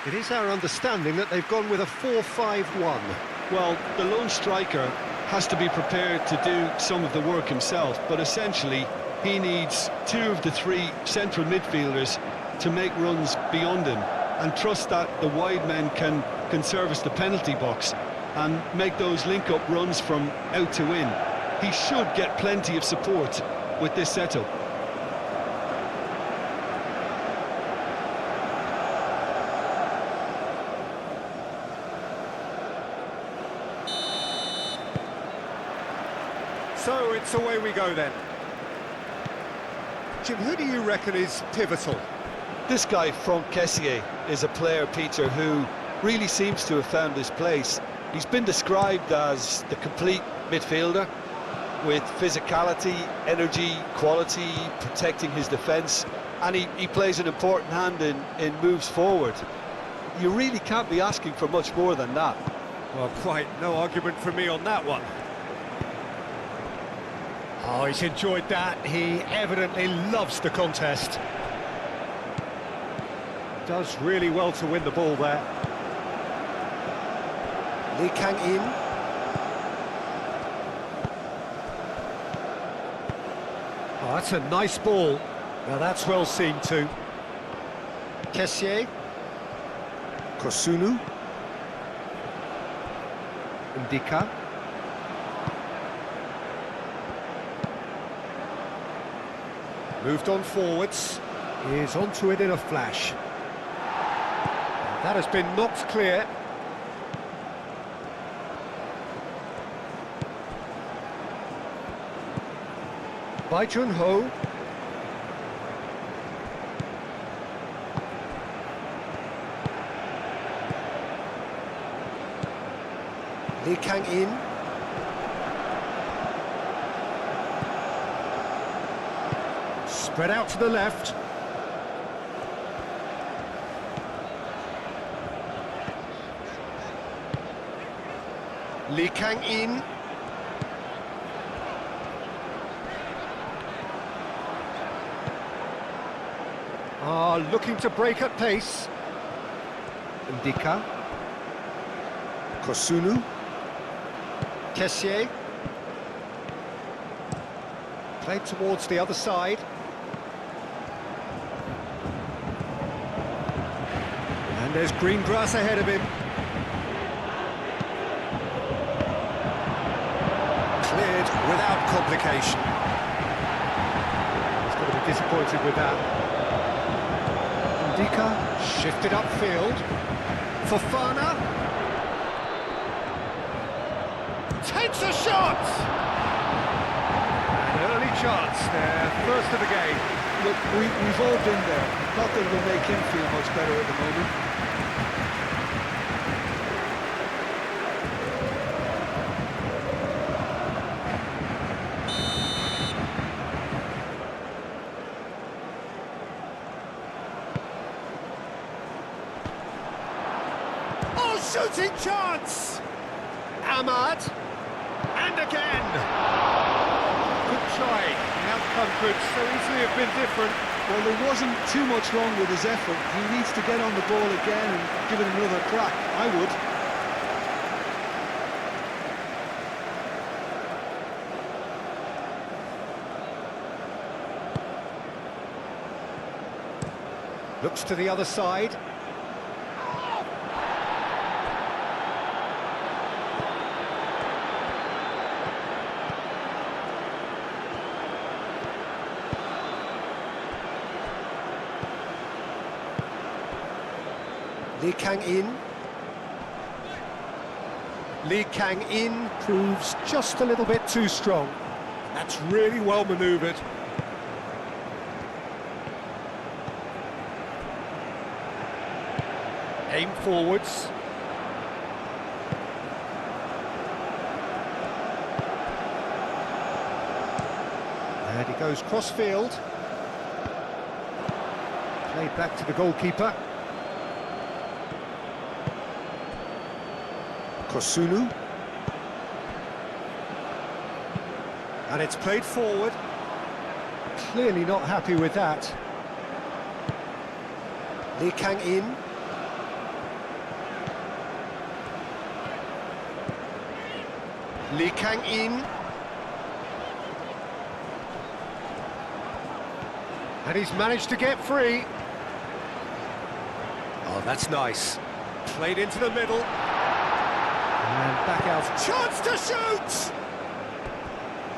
It is our understanding that they've gone with a 4-5-1. Well, the lone striker has to be prepared to do some of the work himself, but essentially he needs two of the three central midfielders to make runs beyond him and trust that the wide men can service the penalty box and make those link-up runs from out to in. He should get plenty of support with this setup. So it's away we go then. Jim, who do you reckon is pivotal? This guy, Franck Kessié, is a player, Peter, who really seems to have found his place. He's been described as the complete midfielder with physicality, energy, quality, protecting his defence, and he plays an important hand in moves forward. You really can't be asking for much more than that. Well, quite no argument from me on that one. Oh, he's enjoyed that. He evidently loves the contest. Does really well to win the ball there. Lee Kang-in. Oh, that's a nice ball. Now that's well seen too. Kessié. Kosunu. Ndika. Moved on forwards. He is onto it in a flash. That has been knocked clear. Bai Jun-ho. Lee Kang-in. Spread out to the left. Lee Kang-in. Looking to break at pace. Ndika. Kosunu. Kessié. Played towards the other side. And there's green grass ahead of him. Cleared without complication. He's going to be disappointed with that. Ndika shifted upfield. Fofana takes a shot! An early chance there, first of the game. Look, we've all been there. Not that it will make him feel much better at the moment. Oh, shooting chance! Ahmad, and again! Good try, the outcome could so easily have been different. Well, there wasn't too much wrong with his effort. He needs to get on the ball again and give it another crack. I would. Looks to the other side. Lee Kang-in. Lee Kang-in proves just a little bit too strong. That's really well manoeuvred. Aim forwards. And he goes cross-field. Played back to the goalkeeper. Kosunu. And it's played forward. Clearly not happy with that. Lee Kang-in. Lee Kang-in. And he's managed to get free. Oh, that's nice. Played into the middle. And back out. Chance to shoot!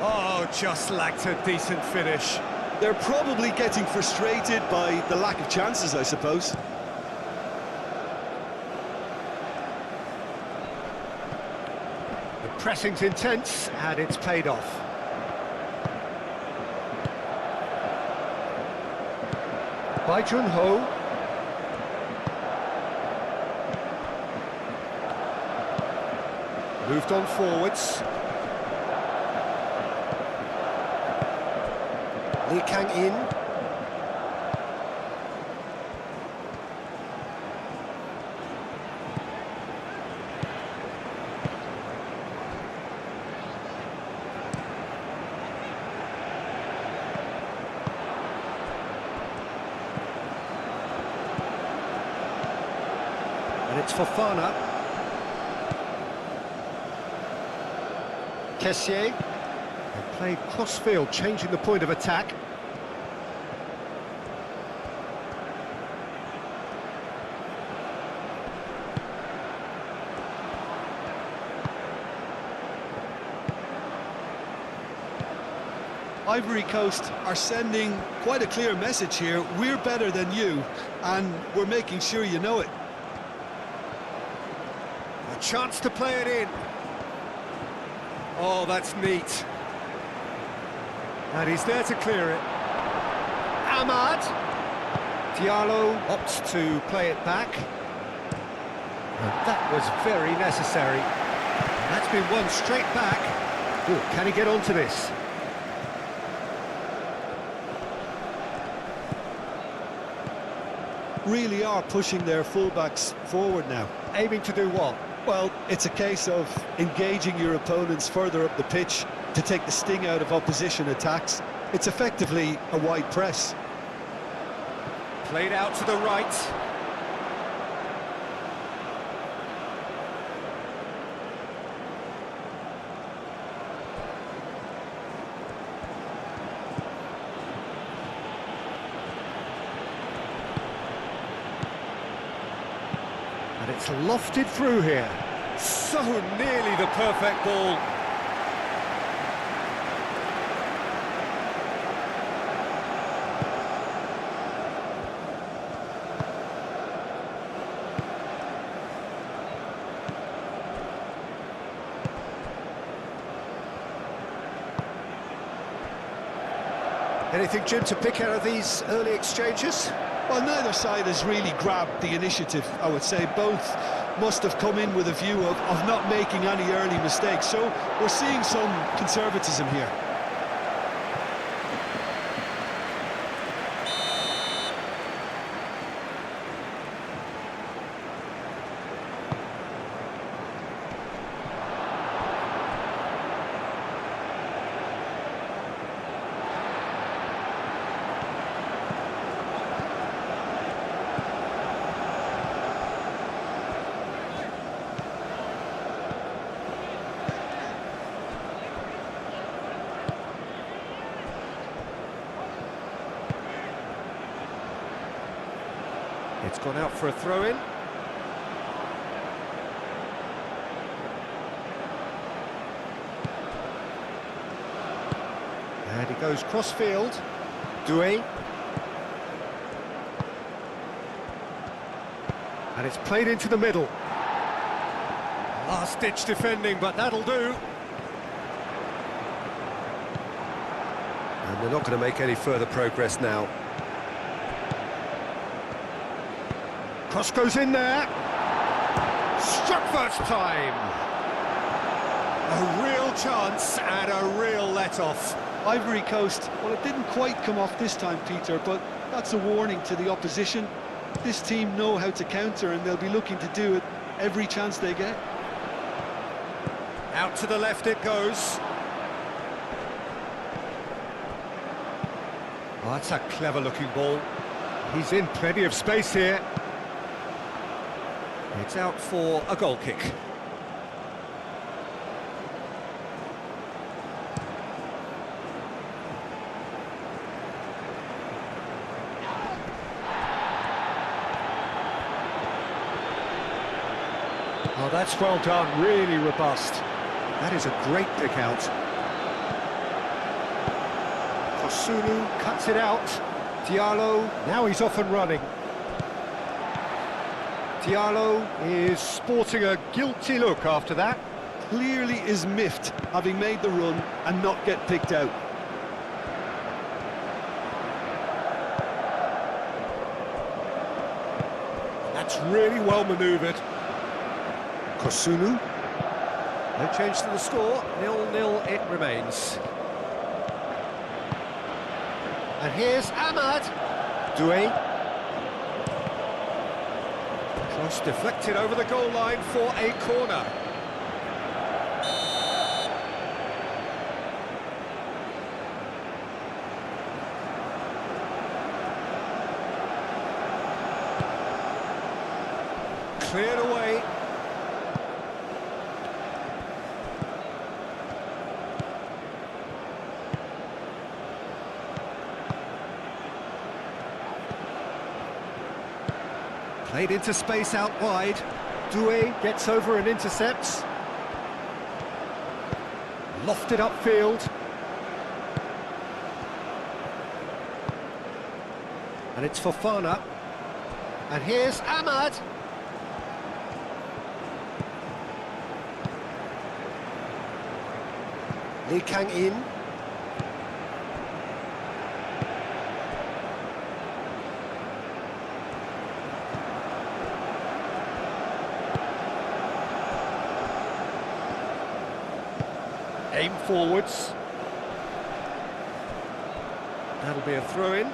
Oh, just lacked a decent finish. They're probably getting frustrated by the lack of chances, I suppose. The pressing's intense, and it's paid off. By Junho. Moved on forwards. Lee Kang-in. And it's Fofana. Kessié. They played cross-field, changing the point of attack. Ivory Coast are sending quite a clear message here. We're better than you, and we're making sure you know it. A chance to play it in. Oh, that's neat. And he's there to clear it. Ahmad. Diallo opts to play it back. And that was very necessary. And that's been won straight back. Ooh, can he get onto this? Really are pushing their fullbacks forward now. Aiming to do what? Well, it's a case of engaging your opponents further up the pitch to take the sting out of opposition attacks. It's effectively a wide press. Played out to the right. And it's lofted through here. So nearly the perfect ball. Anything, Jim, to pick out of these early exchanges? Well, neither side has really grabbed the initiative, I would say. Both must have come in with a view of not making any early mistakes. So we're seeing some conservatism here. It's gone out for a throw-in. And he goes cross-field. Doué. And it's played into the middle. Last-ditch defending, but that'll do. And they're not going to make any further progress now. Cross goes in there. Struck first time. A real chance and a real let-off. Ivory Coast, well, it didn't quite come off this time, Peter, but that's a warning to the opposition. This team know how to counter, and they'll be looking to do it every chance they get. Out to the left it goes. Oh, that's a clever-looking ball. He's in plenty of space here. It's out for a goal kick. Oh, that's well done, really robust. That is a great pick out. Kosunu cuts it out. Diallo, now he's off and running. Diallo is sporting a guilty look after that. Clearly is miffed, having made the run and not get picked out. That's really well manoeuvred. Kosunu. No change to the score, 0-0 it remains. And here's Ahmad. Doué. Cross deflected over the goal line for a corner. Cleared away. Played into space out wide. Doué gets over and intercepts. Lofted upfield. And it's Fofana. And here's Ahmad. Lee Kang-in. Aim forwards. That'll be a throw-in.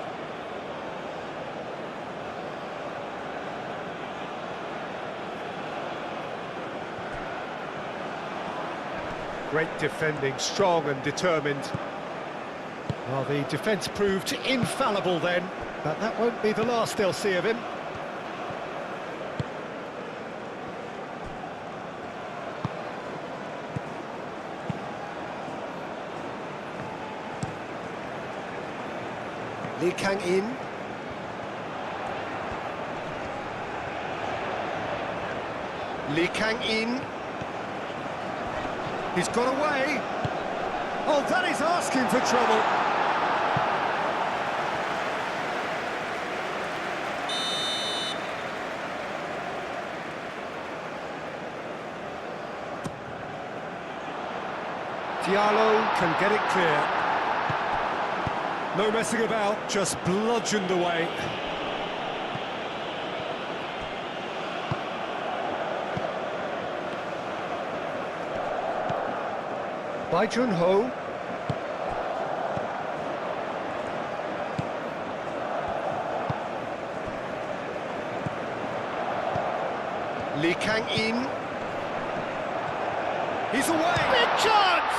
Great defending, strong and determined. Well, the defence proved infallible then, but that won't be the last they'll see of him. Lee Kang-in. Lee Kang-in. He's got away. Oh, that is asking for trouble. Diallo can get it clear. No messing about, just bludgeoned away. Bai Jun-ho. Lee Kang-in. He's away. Big chance!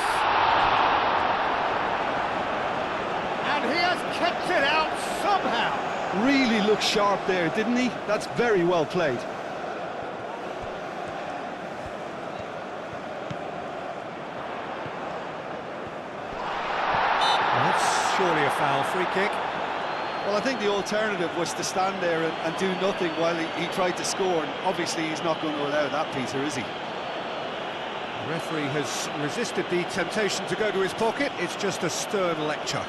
And he has kept it out somehow. Really looked sharp there, didn't he? That's very well played. That's surely a foul, free kick. Well, I think the alternative was to stand there and do nothing while he tried to score, and obviously he's not going to allow that, Peter, is he? The referee has resisted the temptation to go to his pocket. It's just a stern lecture.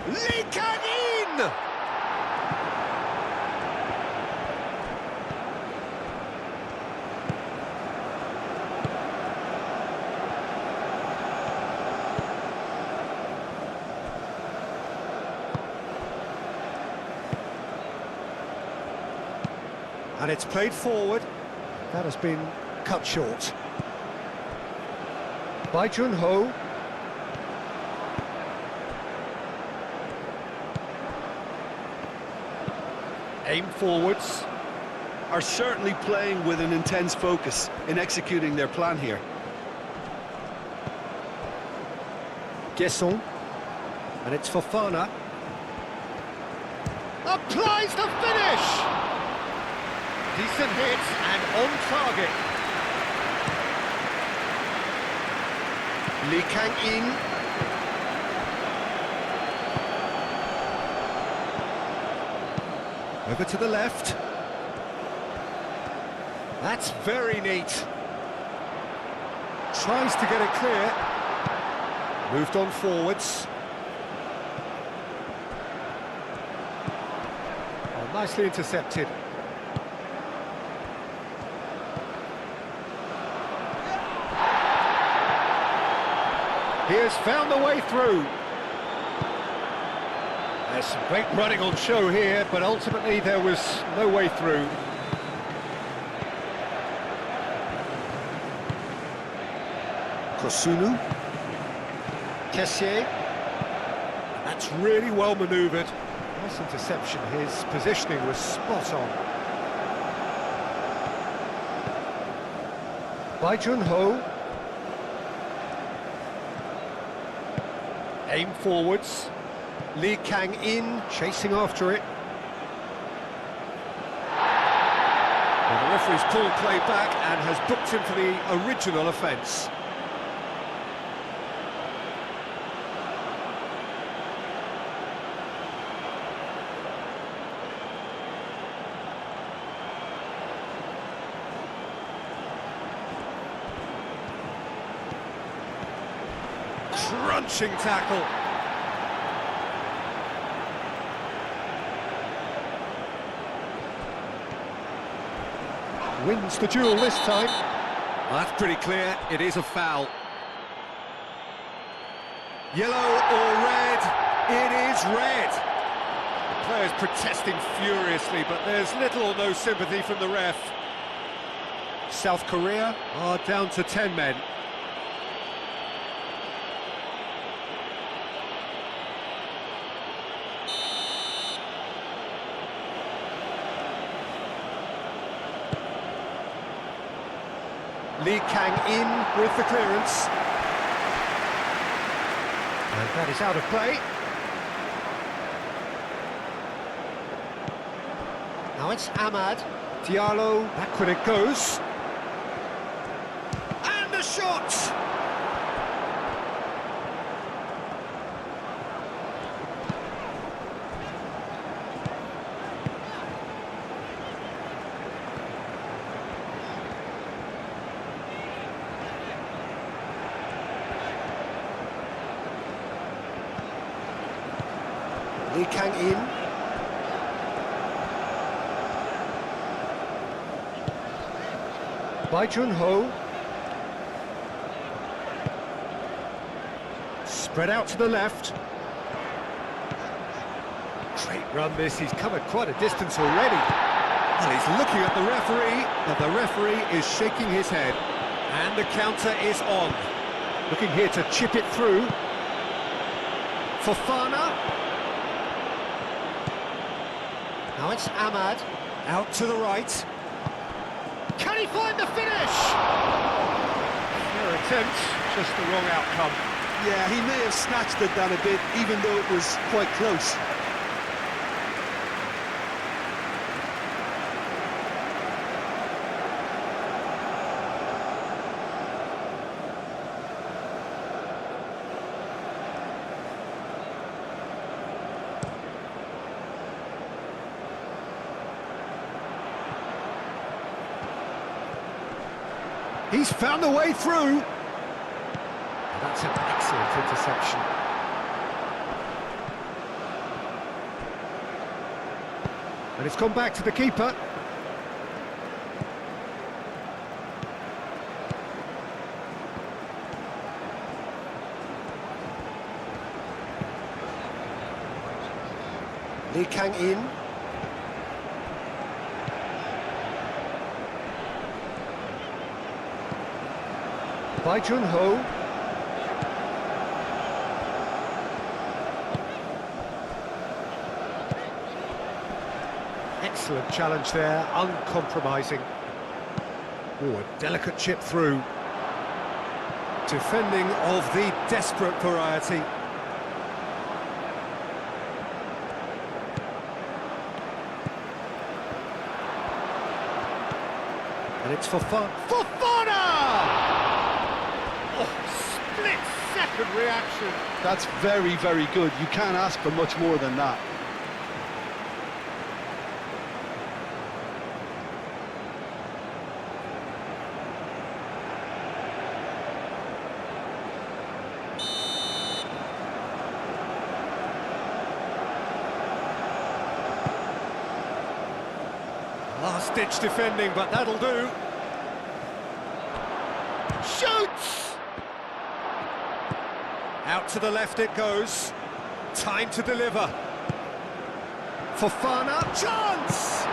Lee Kang-in! And it's played forward. That has been cut short. Bai Jun-ho. Aim forwards. Are certainly playing with an intense focus in executing their plan here. Guesson. And it's Fofana. Applies the finish! Decent hit and on target. Lee Kang-in. Over to the left. That's very neat. Tries to get it clear. Moved on forwards. Oh, nicely intercepted. He has found the way through. There's some great running on show here, but ultimately there was no way through. Kosunu. Kessié. That's really well manoeuvred. Nice interception. His positioning was spot on. Bai Jun-ho. Aim forwards. Lee Kang-in chasing after it. Well, the referee's pulled play back and has booked him for the original offence. Crunching tackle. Wins the duel this time. Well, that's pretty clear. It is a foul. Yellow or red? It is red. The players protesting furiously, but there's little or no sympathy from the ref. South Korea are down to 10 men. Lee Kang-in with the clearance. And that is out of play. Now it's Ahmad. Diallo, backward it goes. And the shot! Lee Kang-in. Bai Jun-ho. Spread out to the left. Great run this, he's covered quite a distance already. Well, he's looking at the referee, but the referee is shaking his head. And the counter is on. Looking here to chip it through. Fofana. Now it's Ahmad, out to the right. Can he find the finish? Fair attempt, just the wrong outcome. Yeah, he may have snatched it down a bit, even though it was quite close. He's found a way through. That's an excellent interception. And it's gone back to the keeper. Lee Kang-in. Bai Jun-ho. Excellent challenge there, uncompromising. Oh, a delicate chip through. Defending of the desperate variety. And it's Fofana! Oh, split second reaction. That's very, very good. You can't ask for much more than that. Last-ditch defending, but that'll do. Shoots! Out to the left it goes. Time to deliver. Fofana, chance!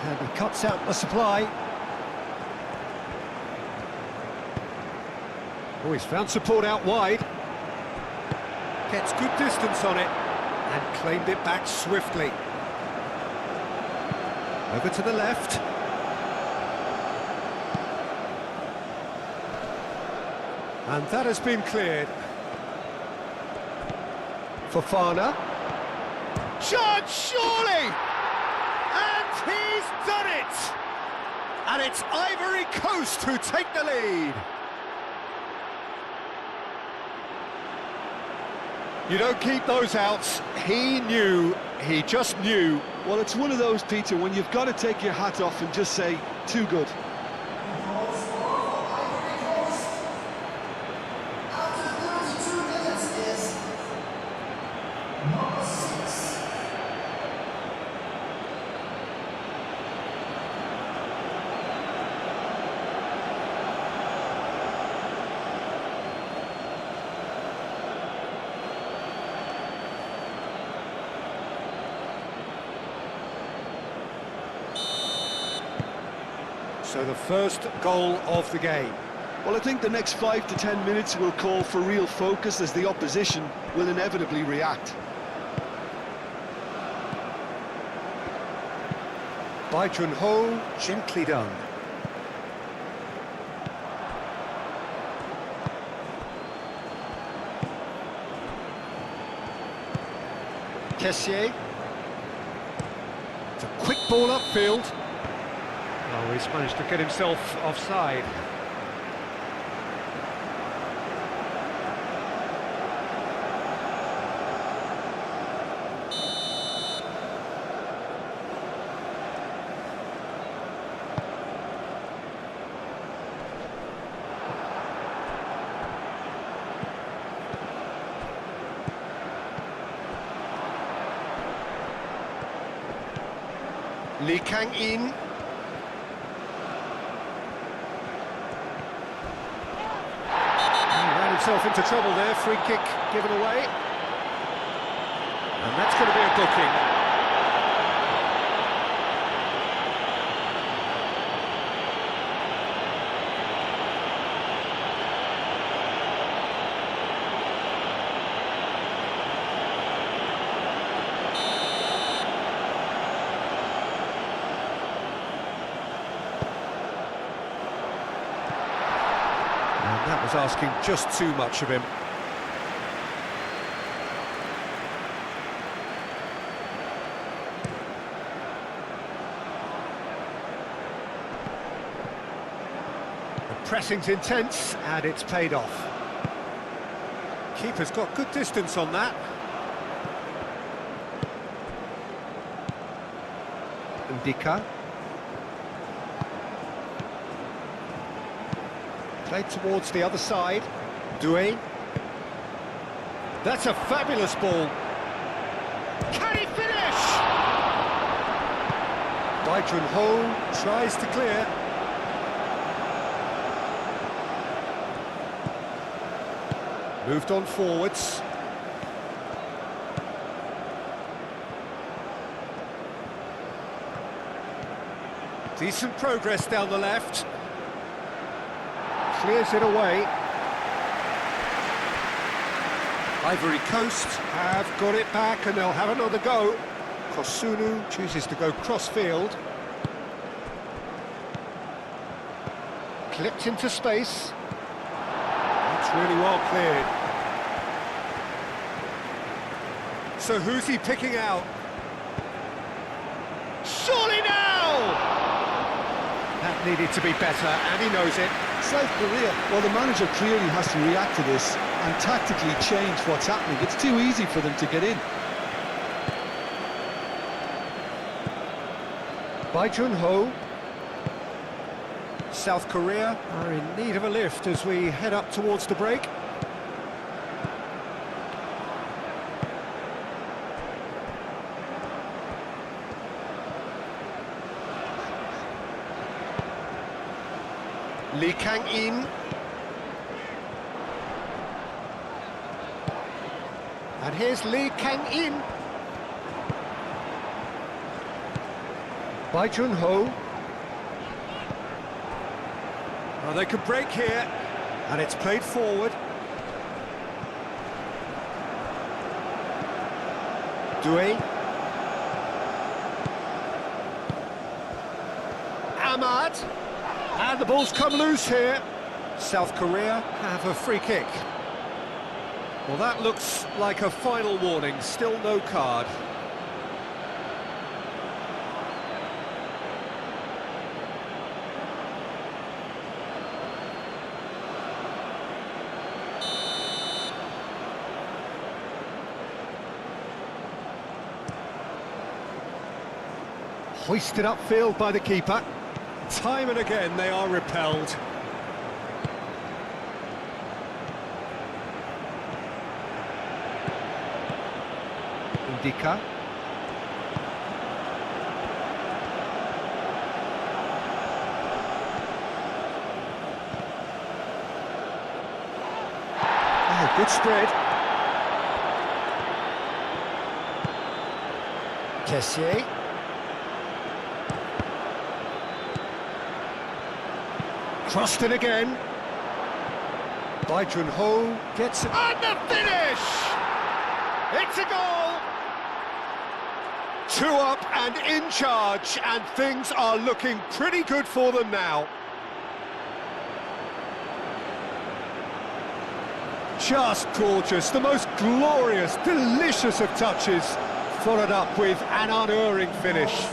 And he cuts out the supply. Oh, he's found support out wide. Gets good distance on it and claimed it back swiftly. Over to the left. And that has been cleared. Fofana. Shot, surely! And he's done it! And it's Ivory Coast who take the lead. You don't keep those outs. He knew, he just knew. Well, it's one of those, Peter, when you've got to take your hat off and just say, too good. So the first goal of the game. Well, I think the next 5 to 10 minutes will call for real focus as the opposition will inevitably react. By Junho, gently done. Kessié. It's a quick ball upfield. Oh, he's managed to get himself offside. Lee Kang-in. Himself into trouble there, free kick given away. And that's going to be a booking. That was asking just too much of him. The pressing's intense and it's paid off. Keeper's got good distance on that. Ndika. Played towards the other side. Doué. That's a fabulous ball. Can he finish? Bai Junho tries to clear. Moved on forwards. Decent progress down the left. Clears it away. Ivory Coast have got it back and they'll have another go. Kosunu chooses to go cross-field. Clipped into space. It's really well cleared. So who's he picking out? Surely now! That needed to be better, and he knows it. South Korea, well, the manager clearly has to react to this and tactically change what's happening. It's too easy for them to get in. Bai Jun-ho. South Korea are in need of a lift as we head up towards the break. Lee Kang-in. And here's Lee Kang-in. Bai Jun-ho. Oh, they could break here. And it's played forward. Due. Ahmad. And the ball's come loose here. South Korea have a free kick. Well, that looks like a final warning. Still no card. Hoisted upfield by the keeper. Time and again they are repelled. Indica. Oh, good spread. Tessier. Crossed in again. Bai Jun-ho gets it. And the finish! It's a goal! 2 up and in charge, and things are looking pretty good for them now. Just gorgeous, the most glorious, delicious of touches, followed up with an unerring finish.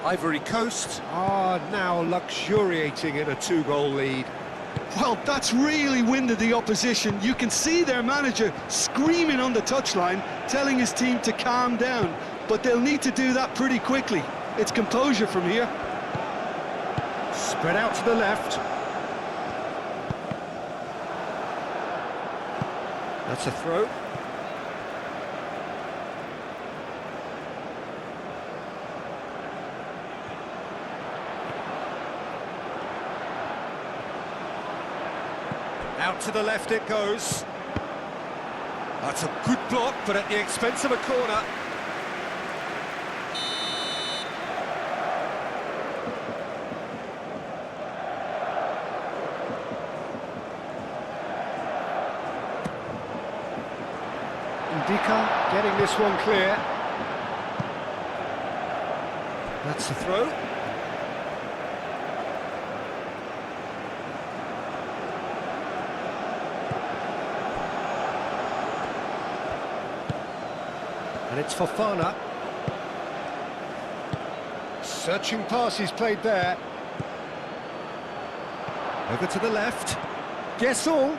Ivory Coast are now luxuriating in a 2-goal lead. Well, that's really winded the opposition. You can see their manager screaming on the touchline, telling his team to calm down. But they'll need to do that pretty quickly. It's composure from here. Spread out to the left. That's a throw. Out to the left it goes. That's a good block, but at the expense of a corner. Indica getting this one clear. That's the throw. And it's Fofana. Searching pass he's played there. Over to the left. Guessel.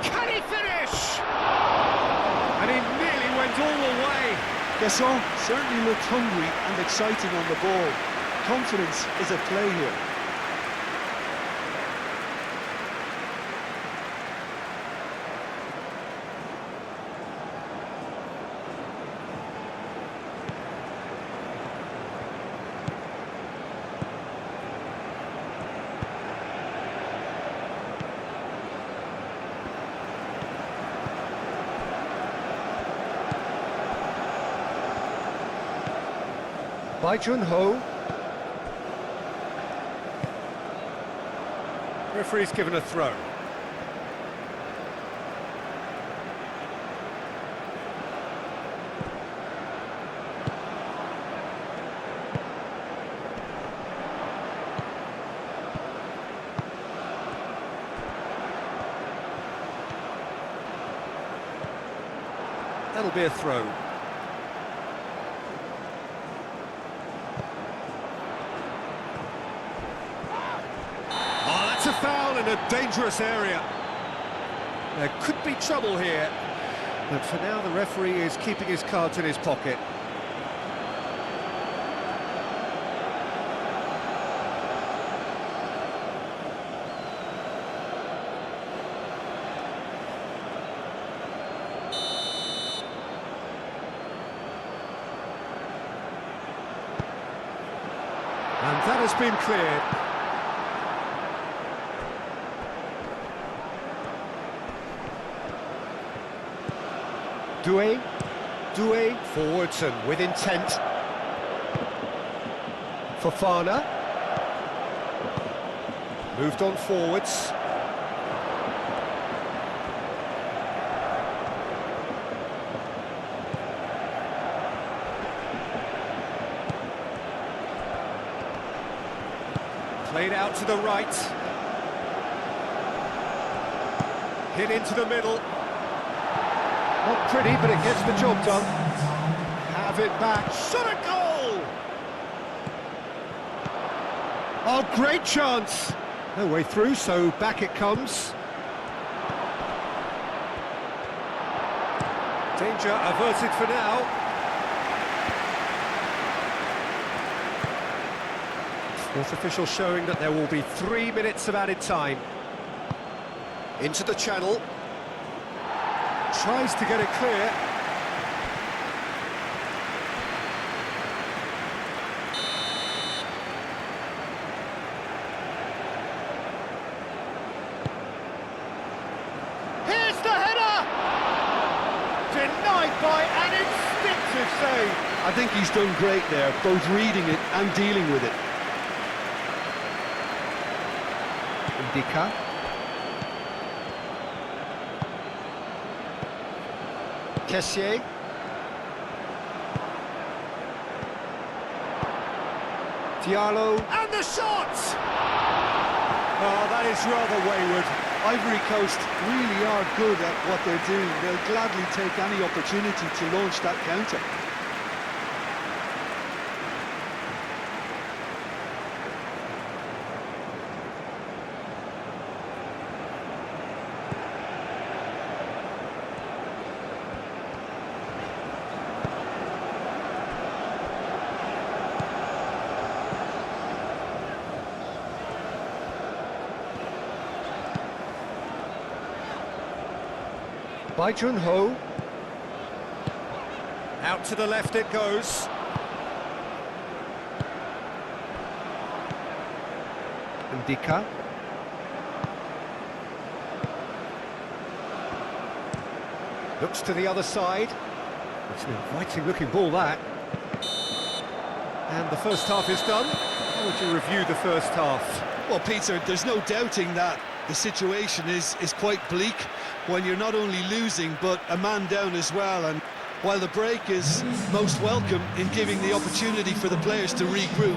Can he finish? And he nearly went all the way. Gasson certainly looked hungry and exciting on the ball. Confidence is at play here. By Junho. Referee's given a throw. That'll be a throw. Oh, that's a foul in a dangerous area. There could be trouble here, but for now the referee is keeping his cards in his pocket. And that has been cleared. Doué forwards and with intent. Fofana. Moved on forwards. Played out to the right. Hit into the middle. Not pretty, but it gets the job done. Have it back. Shot a goal! Oh, great chance! No way through, so back it comes. Danger averted for now. Fourth official showing that there will be 3 minutes of added time. Into the channel. Tries to get it clear. Here's the header! Denied by an instinctive save. I think he's done great there, both reading it and dealing with it. Dika. Kessié. Diallo. And the shot! Oh, that is rather wayward. Ivory Coast really are good at what they're doing. They'll gladly take any opportunity to launch that counter. By Junho. Out to the left it goes. Ndika. Looks to the other side. It's an inviting looking ball, that. And the first half is done. How would you review the first half? Well, Peter, there's no doubting that the situation is quite bleak when you're not only losing but a man down as well. And while the break is most welcome in giving the opportunity for the players to regroup,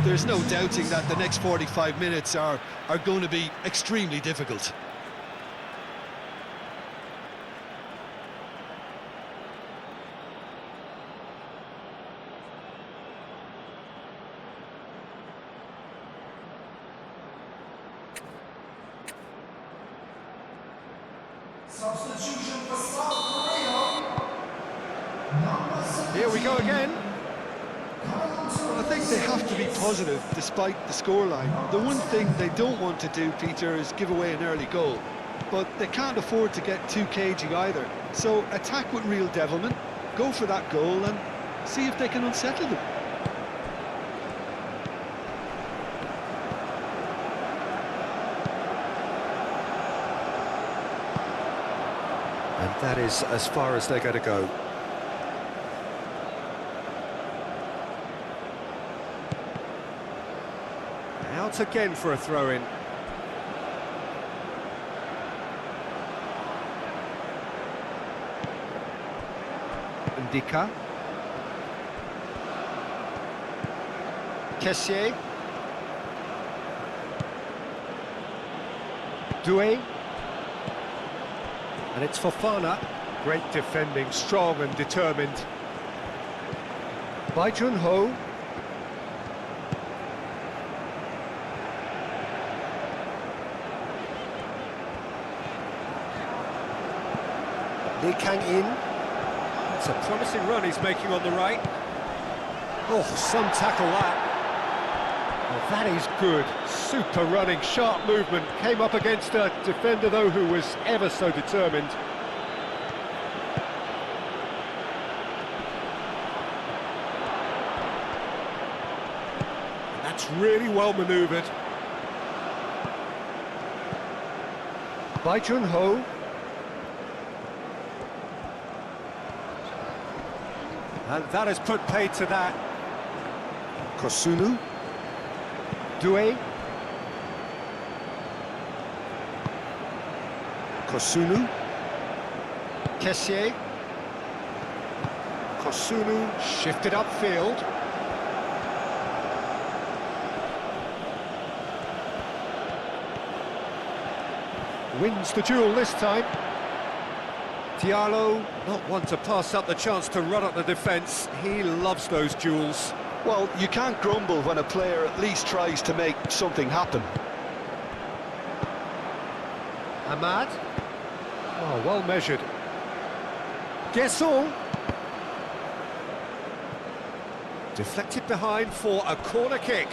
there's no doubting that the next 45 minutes are going to be extremely difficult. Substitution for South Korea. Here we go again. I think they have to be positive despite the scoreline. The one thing they don't want to do, Peter, is give away an early goal. But they can't afford to get too cagey either. So attack with real devilment, go for that goal and see if they can unsettle them. And that is as far as they're going to go. Out again for a throw-in. Ndika. Kessié. Doué. And it's Fofana. Great defending, strong and determined. Bai Jun-ho. Lee Kang-in. It's a promising run he's making on the right. Oh, some tackle that. Well, that is good. Super running, sharp movement. Came up against a defender, though, who was ever so determined. And that's really well manoeuvred. Bai Jun-ho. And that has put paid to that. Kosunu. Doué. Kosunu. Kessié. Kosunu shifted upfield. Wins the duel this time. Diallo, not one to pass up the chance to run up the defence. He loves those duels. Well, you can't grumble when a player at least tries to make something happen. Ahmad. Oh, well measured. Guesson. Deflected behind for a corner kick.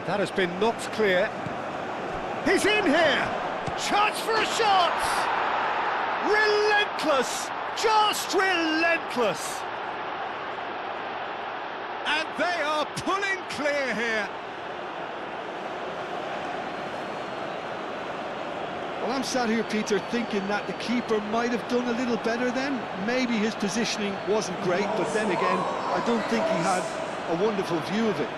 That has been knocked clear. He's in here! Chance for a shot! Relentless! Just relentless! And they are pulling clear here. Well, I'm sat here, Peter, thinking that the keeper might have done a little better then. Maybe his positioning wasn't great, but then again, I don't think he had a wonderful view of it.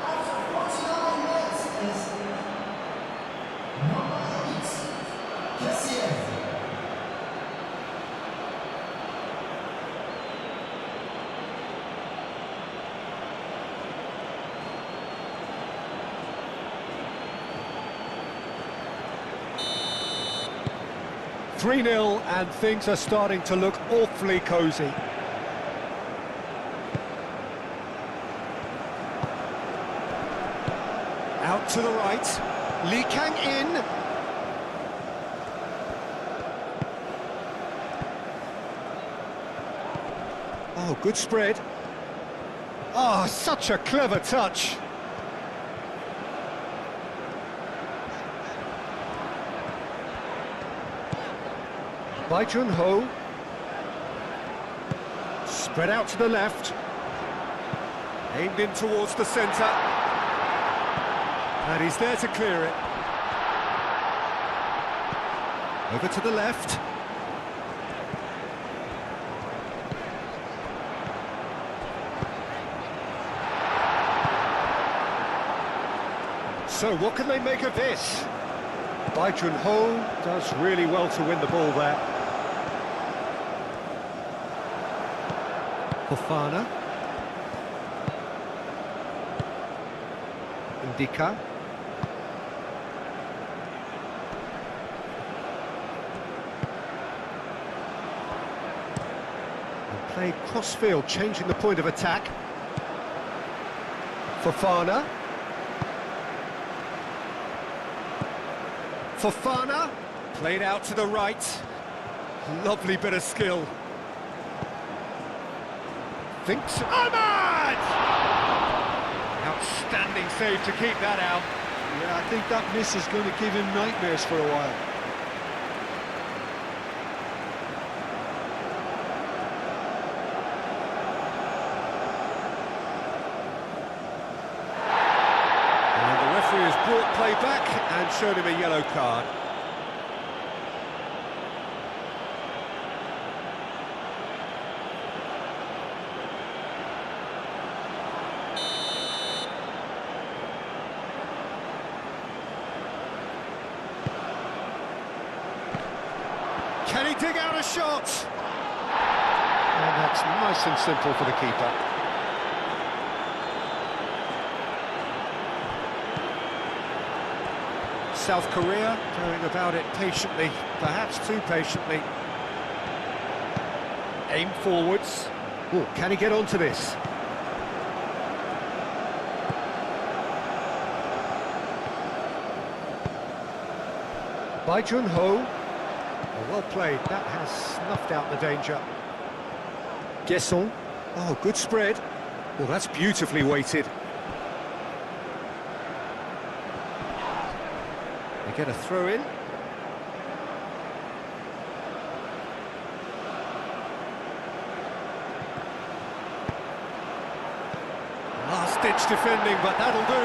Three 3-0 and things are starting to look awfully cosy. Out to the right, Lee Kang-in. Oh, good spread. Oh, such a clever touch. Bai Jun-ho. Spread out to the left. Aimed in towards the centre. And he's there to clear it. Over to the left. So what can they make of this? Bai Jun-ho does really well to win the ball there. Fofana. Ndika. And played cross-field, changing the point of attack. Fofana. Fofana. Played out to the right. Lovely bit of skill. Thinks Ahmad! Outstanding save to keep that out. Yeah, I think that miss is going to give him nightmares for a while. And the referee has brought play back and showed him a yellow card. Can he dig out a shot? And that's nice and simple for the keeper. South Korea going about it patiently, perhaps too patiently. Aim forwards. Ooh, can he get onto this? By Jun-ho. Well played, that has snuffed out the danger. Guesson. Oh, good spread. Well, that's beautifully weighted. They get a throw in. Last-ditch defending, but that'll do.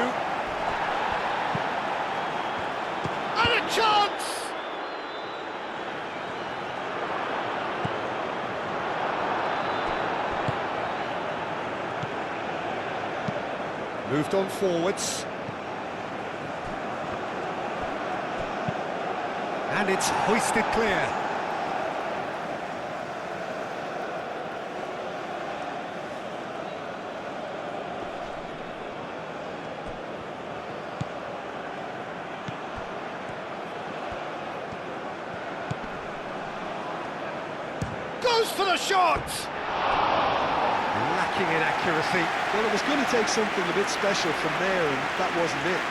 And a chance! Moved on forwards. And it's hoisted clear. Goes for the shot! Lacking in accuracy. Well, it was going to take something a bit special from there, and that wasn't it.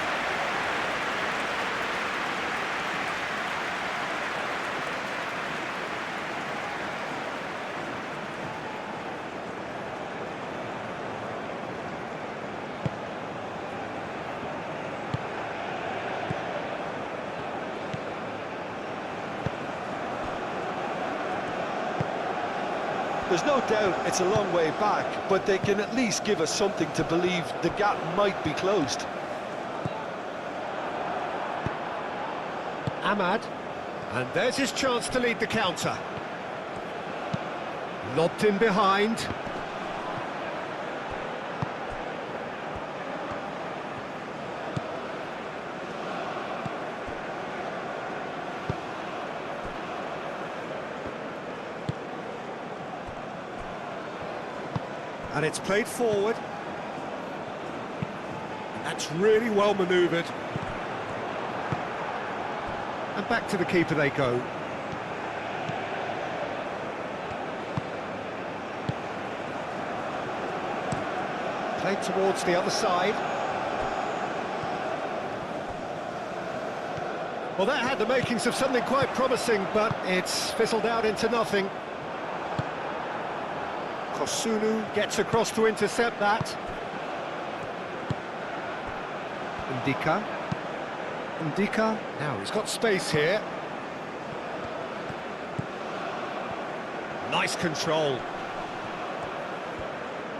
There's no doubt it's a long way back, but they can at least give us something to believe the gap might be closed. Ahmad, and there's his chance to lead the counter. Lobbed in behind. And it's played forward. That's really well manoeuvred. And back to the keeper they go. Played towards the other side. Well, that had the makings of something quite promising, but it's fizzled out into nothing. Kosunu gets across to intercept that. Ndika. Now he's got space here. Nice control.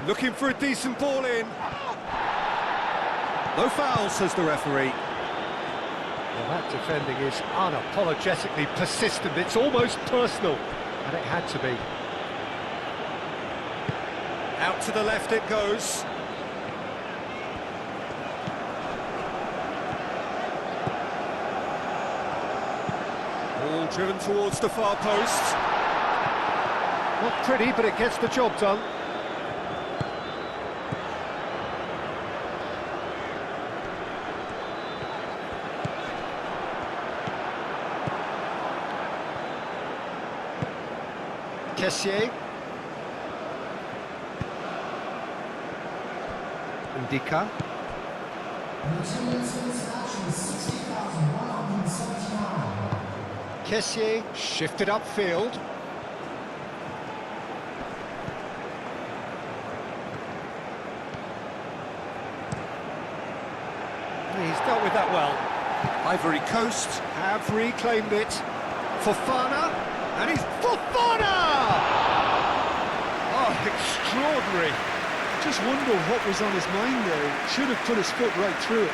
Looking for a decent ball in. No foul, says the referee. Well, that defending is unapologetically persistent. It's almost personal, and it had to be. Out to the left it goes. Ball driven towards the far post. Not pretty, but it gets the job done. Kessier. Ndika. Kessier shifted upfield. He's dealt with that well. Ivory Coast have reclaimed it. Fofana, and he's Fofana! Oh, extraordinary. Just wonder what was on his mind there. Should have put his foot right through it.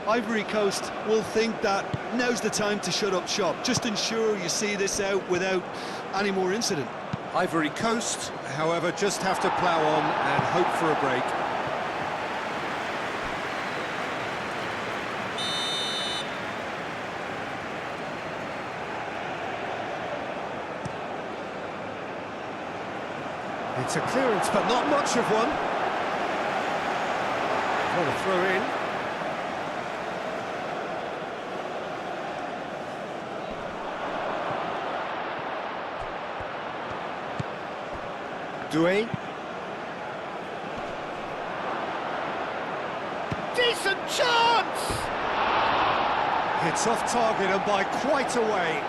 Ivory Coast will think that now's the time to shut up shop. Just ensure you see this out without any more incident. Ivory Coast, however, just have to plough on and hope for a break. It's a clearance, but not much of one. What a throw in. Doué. Decent chance! It's off target and by quite a way.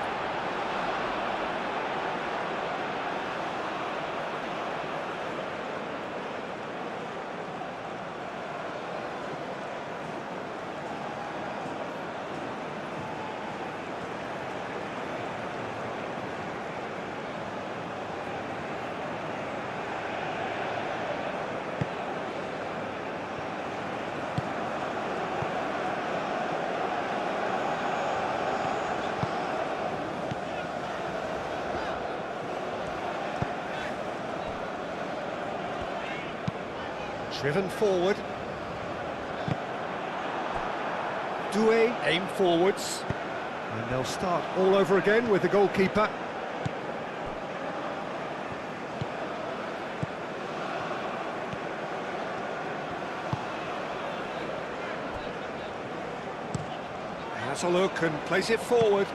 Driven forward. Doué aim forwards. And they'll start all over again with the goalkeeper. Has a look and plays it forward.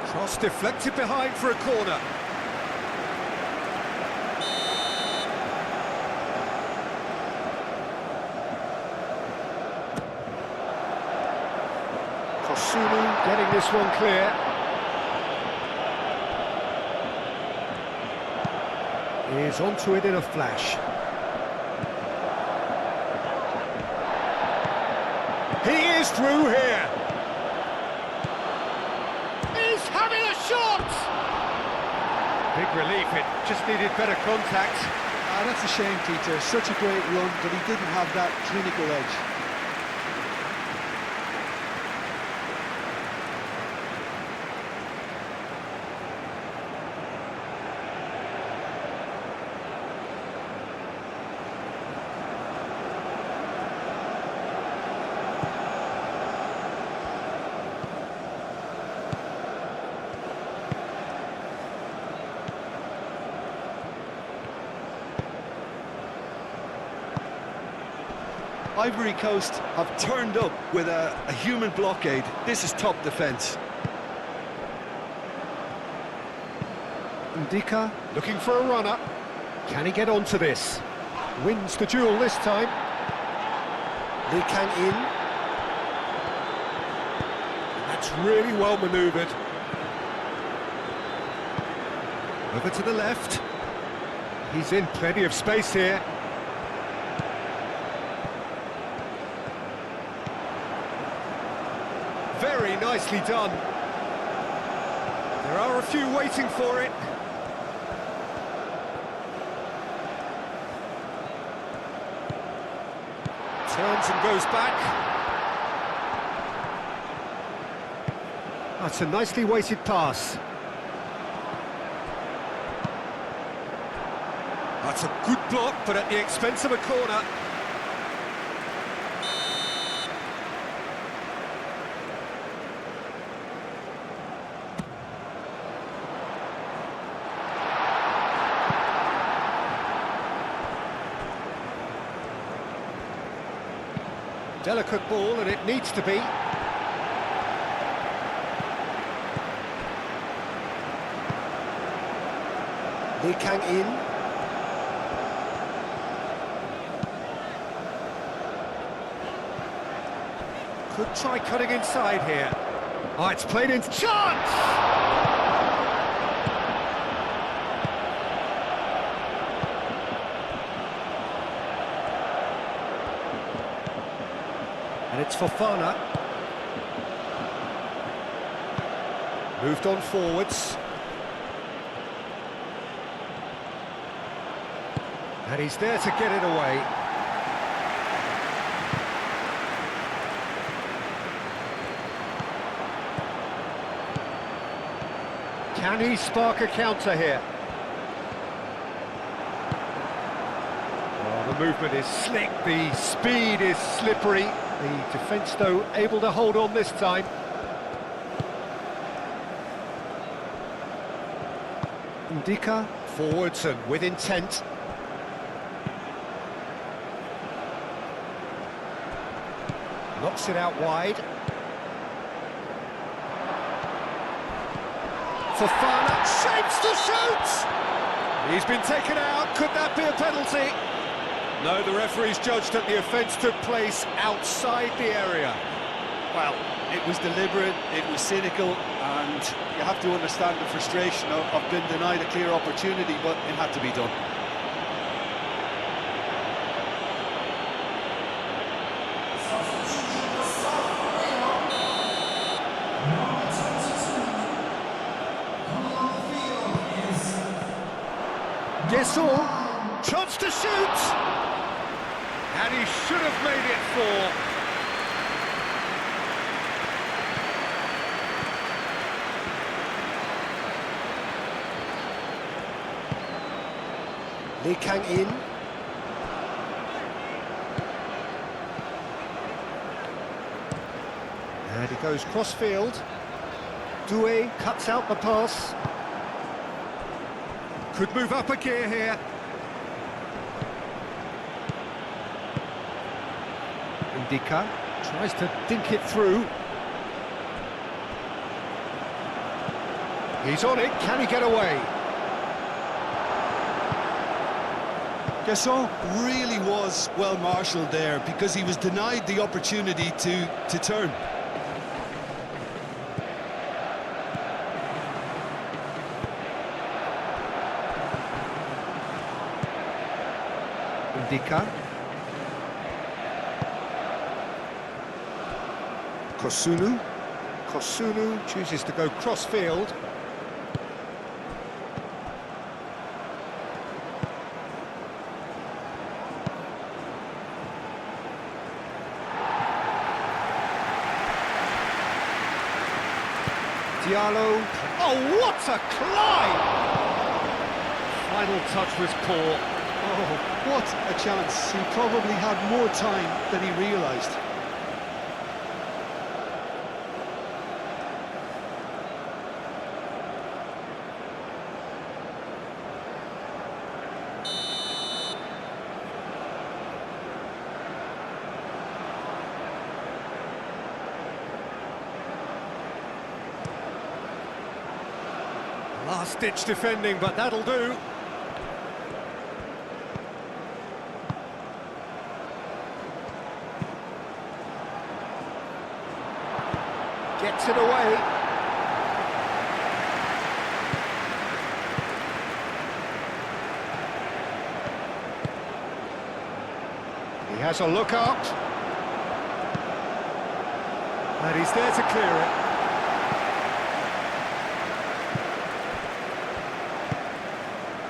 Cross deflected behind for a corner. Kosunu getting this one clear. Is onto it in a flash. He is through here. Having a shot! Big relief, it just needed better contact. That's a shame, Peter. Such a great run, but he didn't have that clinical edge. Ivory Coast have turned up with a human blockade. This is top defence. Ndika looking for a runner. Can he get onto this? Wins the duel this time. Lee Kang in. That's really well manoeuvred. Over to the left. He's in plenty of space here. Very nicely done. There are a few waiting for it. Turns and goes back. That's a nicely weighted pass. That's a good block, but at the expense of a corner. Delicate ball, and it needs to be. Lee Kang in. Could try cutting inside here. Oh, it's played in. Chance! And it's Fofana. Moved on forwards. And he's there to get it away. Can he spark a counter here? Oh, the movement is slick, the speed is slippery. The defence, though, able to hold on this time. Ndika, forwards and with intent. Knocks it out wide. Fofana shapes to shoot! He's been taken out, could that be a penalty? No, the referee's judged that the offence took place outside the area. Well, it was deliberate, it was cynical, and you have to understand the frustration of being denied a clear opportunity, but it had to be done. Substitution for South Korea. Number 22. Coming on the field is Guessel, chance to shoot! And he should have made it 4. Lee Kang-in. And he goes cross-field. Doué cuts out the pass. Could move up a gear here. Ndika tries to dink it through. He's on it, can he get away? Gasson really was well marshalled there because he was denied the opportunity to turn. Ndika. Kosunu. Kosunu chooses to go cross-field. Diallo. Oh, what a climb! Final touch was poor. Oh, what a chance. He probably had more time than he realised. Last-ditch defending, but that'll do. Gets it away. He has a look up. And he's there to clear it.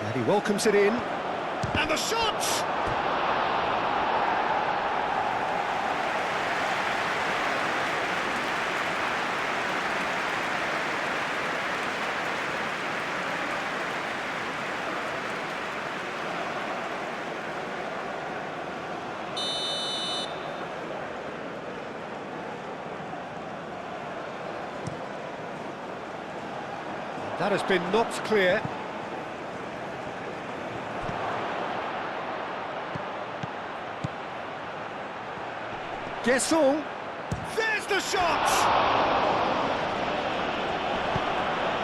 And he welcomes it in. And the shot! That has been knocked clear. Guessel. There's the shot!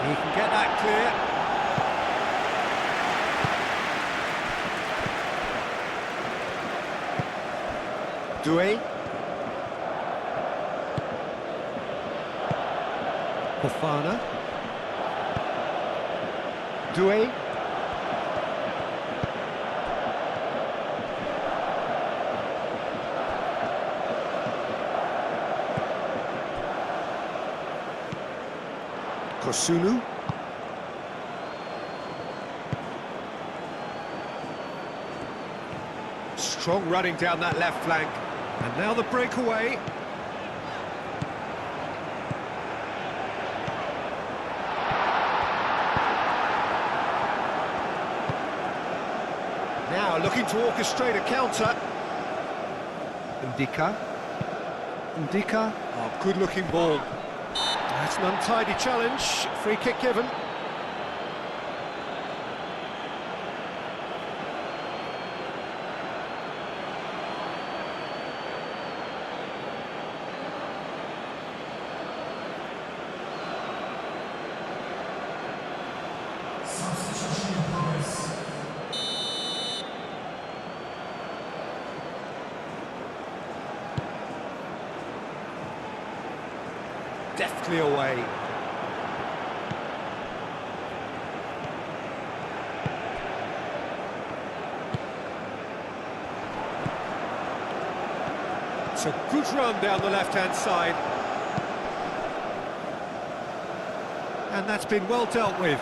He can get that clear. Doué. Fofana. Doué. Kosunu. Strong running down that left flank. And now the breakaway. Now looking to orchestrate a counter. Ndika. Oh, good-looking ball. That's an untidy challenge. Free kick given. Substitution in progress. Deftly away. It's a good run down the left-hand side. And that's been well dealt with.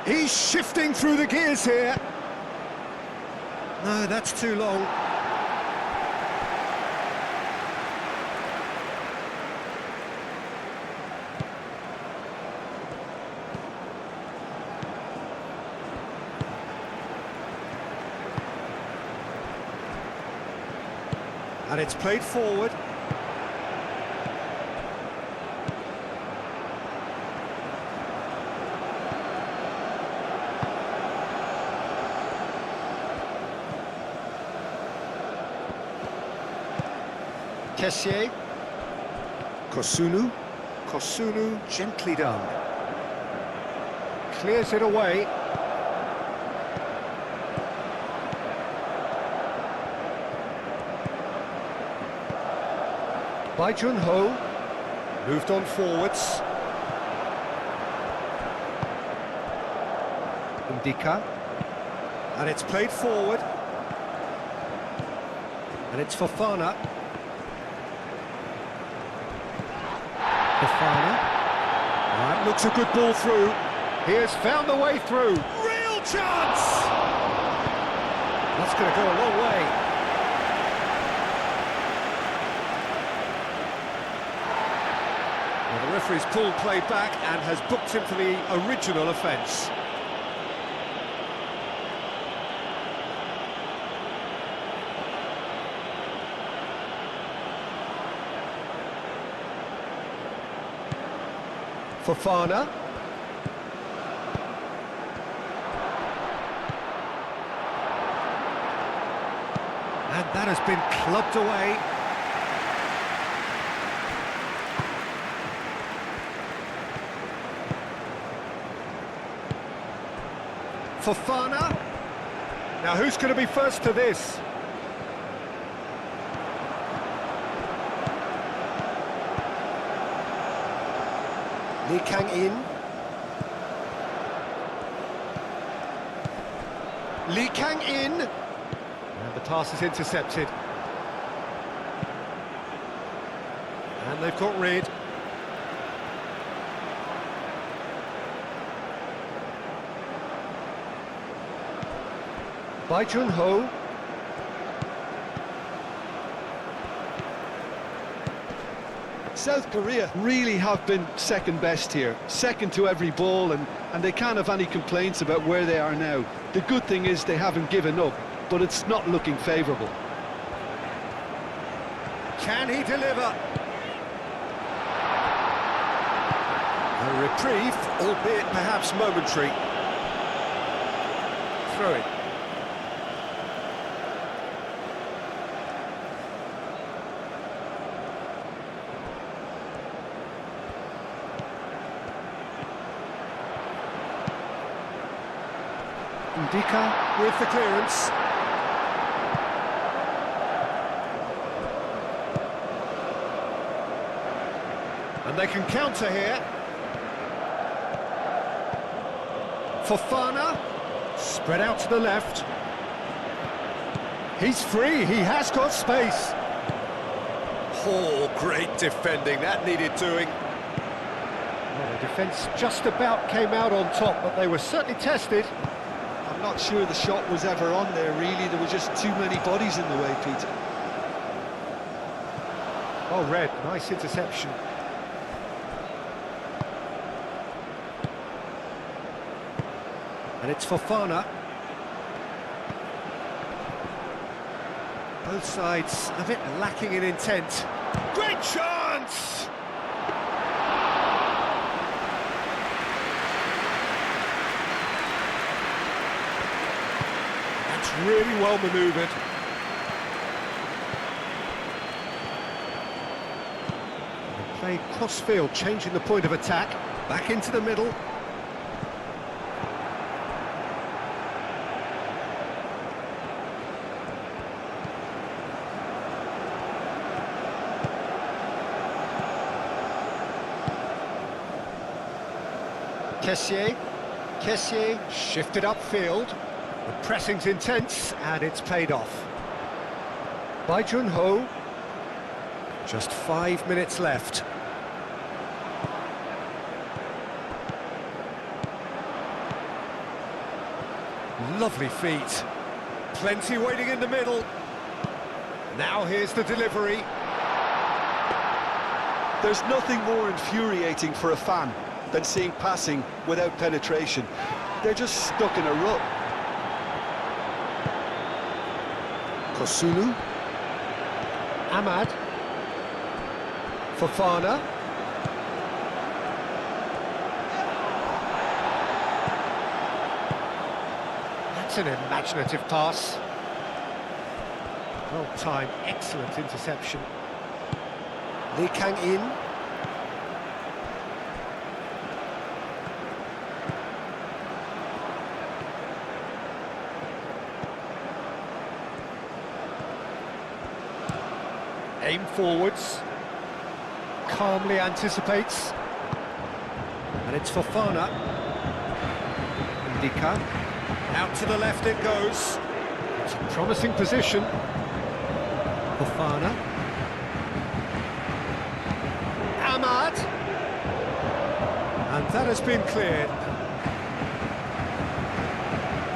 He's shifting through the gears here. No, that's too long. And it's played forward. Kessié. Kosunu. Kosunu, gently done. Clears it away. By Junho. Moved on forwards. Ndika. And it's played forward. And it's Fofana. That looks a good ball through. He has found the way through. Real chance! That's going to go a long way. Well, the referee's pulled play back and has booked him for the original offence. Fofana. And that has been clubbed away. Fofana. Now who's going to be first to this? Lee Kang-in. Lee Kang-in. And the pass is intercepted. And they've got rid. By Junho. South Korea really have been second best here, second to every ball, and they can't have any complaints about where they are now. The good thing is they haven't given up, but it's not looking favourable. Can he deliver? A reprieve, albeit perhaps momentary. Throw it. Ndika with the clearance. And they can counter here. Fofana. Spread out to the left. He's free, he has got space. Oh, great defending, that needed doing. Well, the defence just about came out on top, but they were certainly tested. I'm not sure the shot was ever on there, really. There were just too many bodies in the way, Peter. Oh, Red, nice interception. And it's Fofana. Both sides a bit lacking in intent. Great chance! That's really well manoeuvred. They played cross-field, changing the point of attack. Back into the middle. Kessié shifted upfield. The pressing's intense and it's paid off. By Junho. Just 5 minutes left. Lovely feet. Plenty waiting in the middle. Now here's the delivery. There's nothing more infuriating for a fan than seeing passing without penetration. They're just stuck in a rut. Kosunu. Ahmad. Fofana. That's an imaginative pass. Well timed, excellent interception. Lee Kang-in. Aim forwards. Calmly anticipates. And it's Fofana. Ndika. Out to the left it goes. It's a promising position. Fofana. Ahmad. And that has been cleared.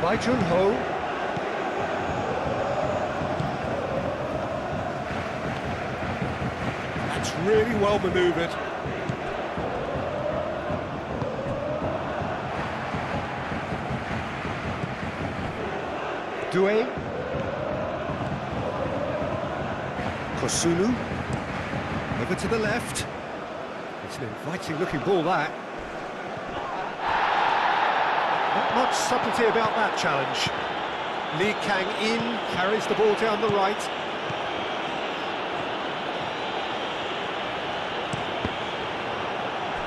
By Junho. That's really well manoeuvred. Doué. Kosunu. Over to the left. It's an inviting looking ball, that. Not much subtlety about that challenge. Lee Kang-in carries the ball down the right.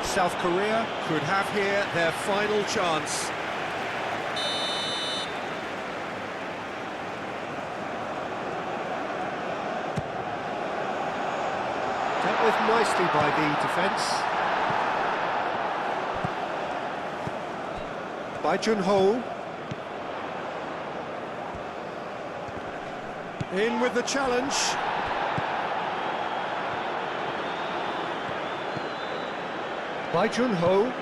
South Korea could have here their final chance. Dealt with nicely by the defence. By Junho. In with the challenge. By Junho.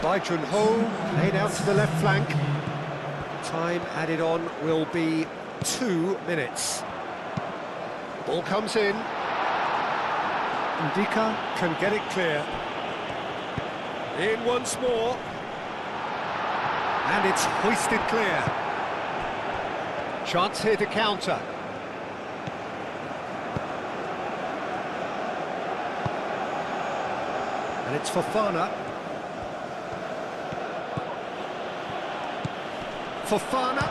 By Junho, laid out to the left flank. Time added on will be 2 minutes. Ball comes in. Ndika can get it clear. In once more. And it's hoisted clear. Chance here to counter. And it's Fofana. Fofana!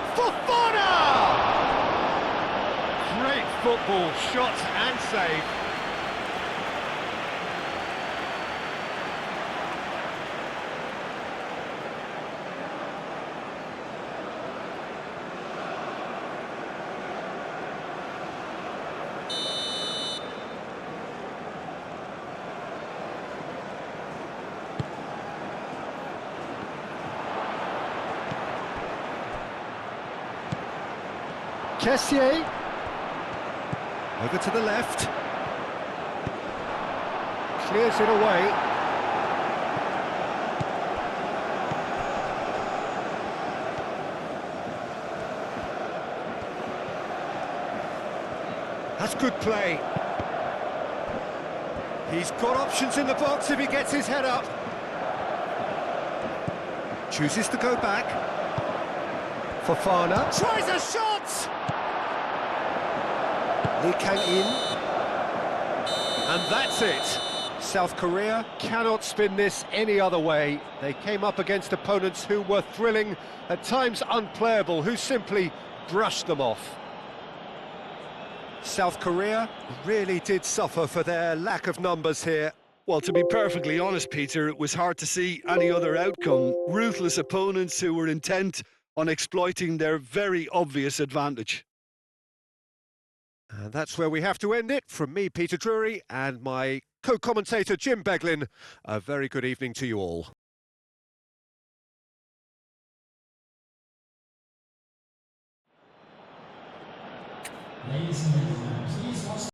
Great football, shot and save. Kessié. Over to the left. Clears it away. That's good play. He's got options in the box if he gets his head up. Chooses to go back. Fofana tries a shot! Lee Kang-in. And that's it. South Korea cannot spin this any other way. They came up against opponents who were thrilling, at times unplayable, who simply brushed them off. South Korea really did suffer for their lack of numbers here. Well, to be perfectly honest, Peter, it was hard to see any other outcome. Ruthless opponents who were intent on exploiting their very obvious advantage. And that's where we have to end it. From me, Peter Drury, and my co-commentator, Jim Beglin, a very good evening to you all. Ladies and gentlemen.